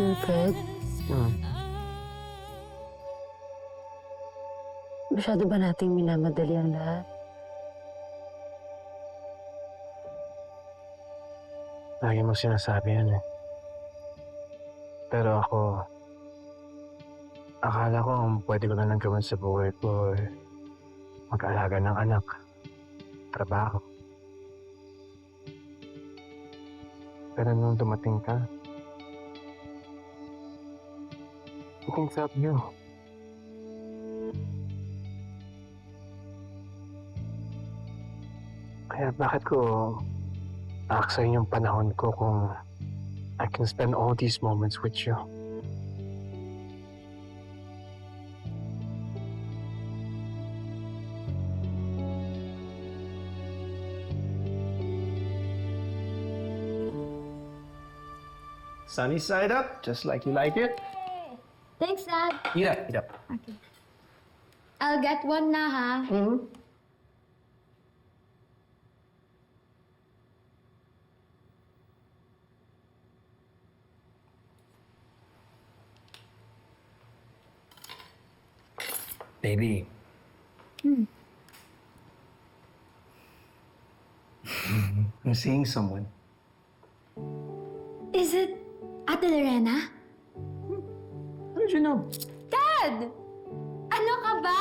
Fred, masyado ba nating minamadali ang lahat? Lagi mo sinasabi yan eh. Pero ako, akala ko ang pwede ko na lang gawin sa buhay ko eh, mag-alaga ng anak, trabaho. Pero nung dumating ka, looking felt new. Kaya bakit ko aaksayin yung panahon ko kung I can spend all these moments with you? Sunny side up, just like you like it. Thanks, Dad. Eat up, eat up. Okay. I'll get one na, ha? Mm-hmm. Baby. I'm seeing someone. Is it Ate Lorena? How did you know? Dad! Ano ka ba?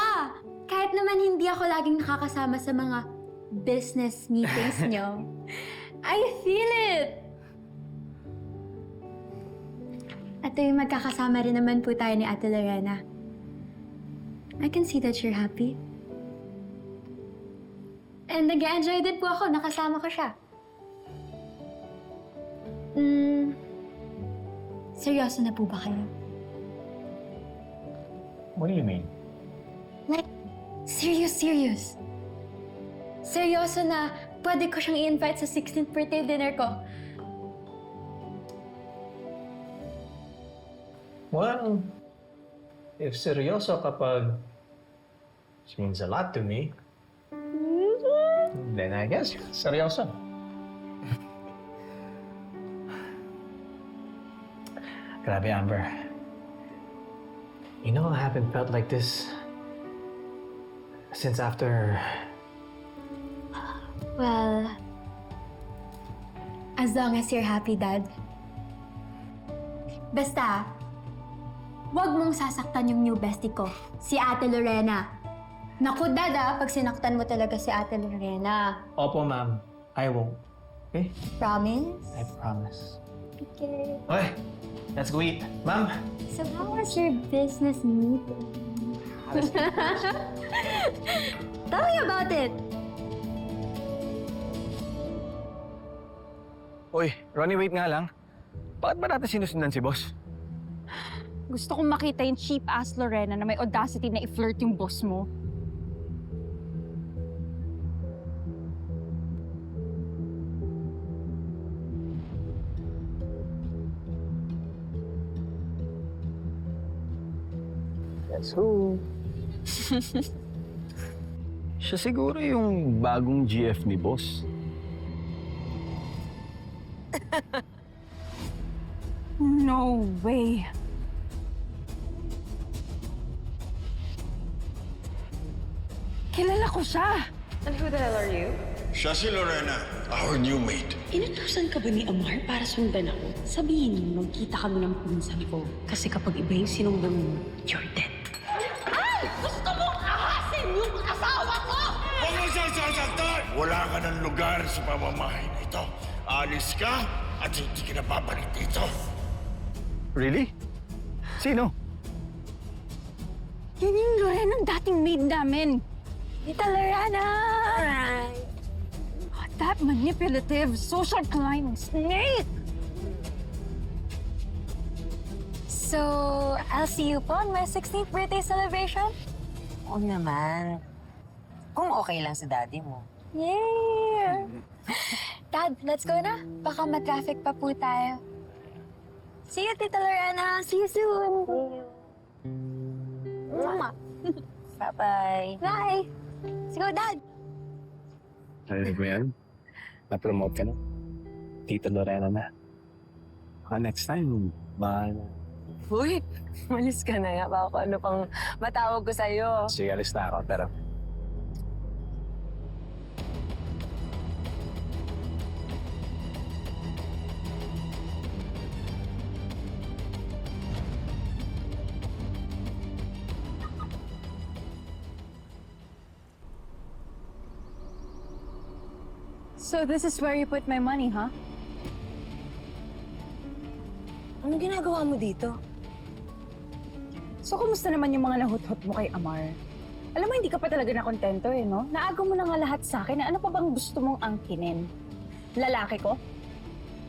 Kahit naman hindi ako laging nakakasama sa mga business meetings nyo, I feel it! At yung magkakasama rin naman po tayo ni Ate Lorena. I can see that you're happy. And nag-enjoy din po ako, nakasama ko siya. Seryoso na po ba kayo? What do you mean? Like, serious. Seryoso na pwede ko siyang i-invite sa 16th birthday dinner ko. Well, if seryoso kapag it means a lot to me, then I guess seryoso. Grabe, Amber. You know, I haven't felt like this since after... Well, as long as you're happy, Dad. Basta, wag mong sasaktan yung new bestie ko, si Ate Lorena. Naku, Dad, pag sinaktan mo talaga si Ate Lorena. Opo, ma'am. I won't. Okay? Promise? I promise. Okay. Okay, let's go eat. Ma'am! So how was your business meeting? Tell me about it! Uy, Ronnie, wait nga lang. Bakit ba natin sinusundan si boss? Gusto kong makita yung cheap-ass Lorena na may audacity na i-flirt yung boss mo. That's who. Siya siguro yung bagong GF ni boss. No way. Kilala ko siya. And who the hell are you? Siya si Lorena, our new mate. Inutusan ka ba ni Amar para sundan ako? Sabihin mo, magkita kami ng pinsan ko. Kasi kapag iba yung sinundan mo, you're dead. Ay! Gusto mong ahasin yung asawa ko! Huwag mo siyang sasaktan! Wala ka ng lugar sa pamamahay na ito. Alis ka at hindi ka na babalik dito. Really? Sino? Yun yung Lorena ng dating maid namin. Tita Lorena! That manipulative, social climbing snake! So, I'll see you po on my 16th birthday celebration? Oo naman. Kung okay lang sa daddy mo. Yay! Dad, let's go na. Baka ma-traffic pa po tayo. See you, Tita Lorena. See you soon. Mwah. Bye-bye. Bye. Let's go, Dad. Narinig mo yan? Na-promote ka na. Tita Lorena na. Baka next time, Mahal. Uy, malis ka na nga. Baka kung ano pang matawag ko sa'yo. Sige, alis na ako. Pero So this is where you put my money, huh? Anong ginagawa mo dito? So, kumusta naman yung mga nahuthot mo kay Amar? Alam mo, hindi ka pa talaga nakontento eh, no? Naagaw mo na nga lahat sa akin na ano pa bang gusto mong angkinin? Lalaki ko?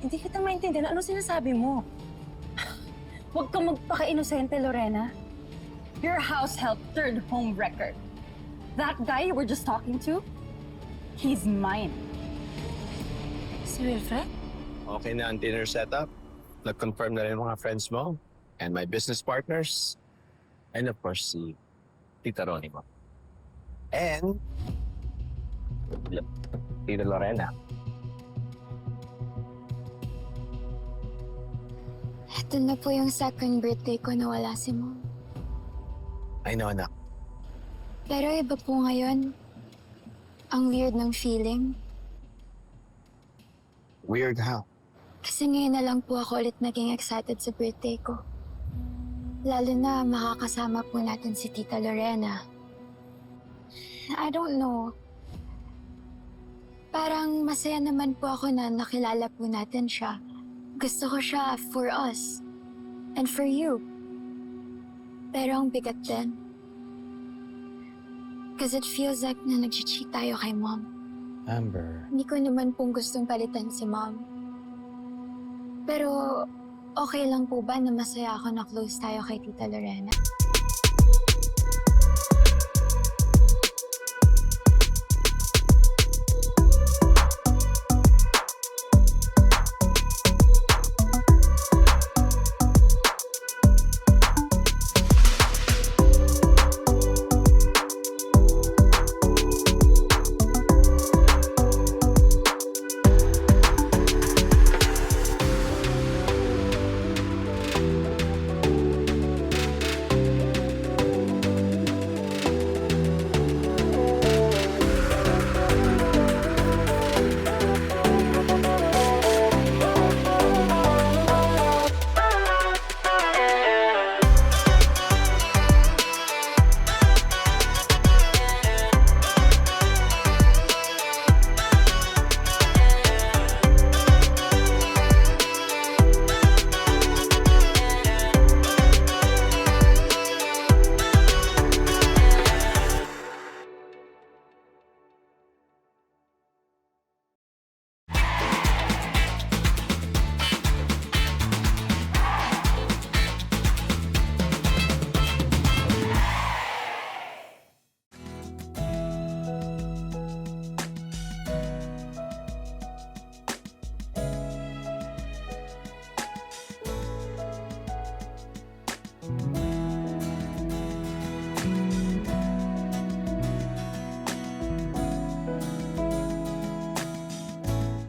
Hindi kita maintindihan. Ano sinasabi mo? Huwag kang magpaka-inosente, Lorena. Your house help third home record. That guy you were just talking to, he's mine. Si Wilfred? Okay na ang dinner setup. Nag-confirm na rin ang mga friends mo and my business partners. And of course, si Tita Ronnie mo. And Tita Lorena. Ito na po yung second birthday ko na wala si Mom. I know, anak. Pero iba po ngayon. Ang weird ng feeling. Weird how? Kasi ngayon na lang po ako ulit naging excited sa birthday ko. Lalo na makakasama po natin si Tita Lorena. I don't know. Parang masaya naman po ako na nakilala po natin siya. Gusto ko siya for us. And for you. Pero ang bigat din. Because it feels like na nag-cheat tayo kay Mom. Amber. Hindi ko naman pong gustong palitan si Mom. Pero okay lang po ba na masaya ako na close tayo kay Tita Lorena?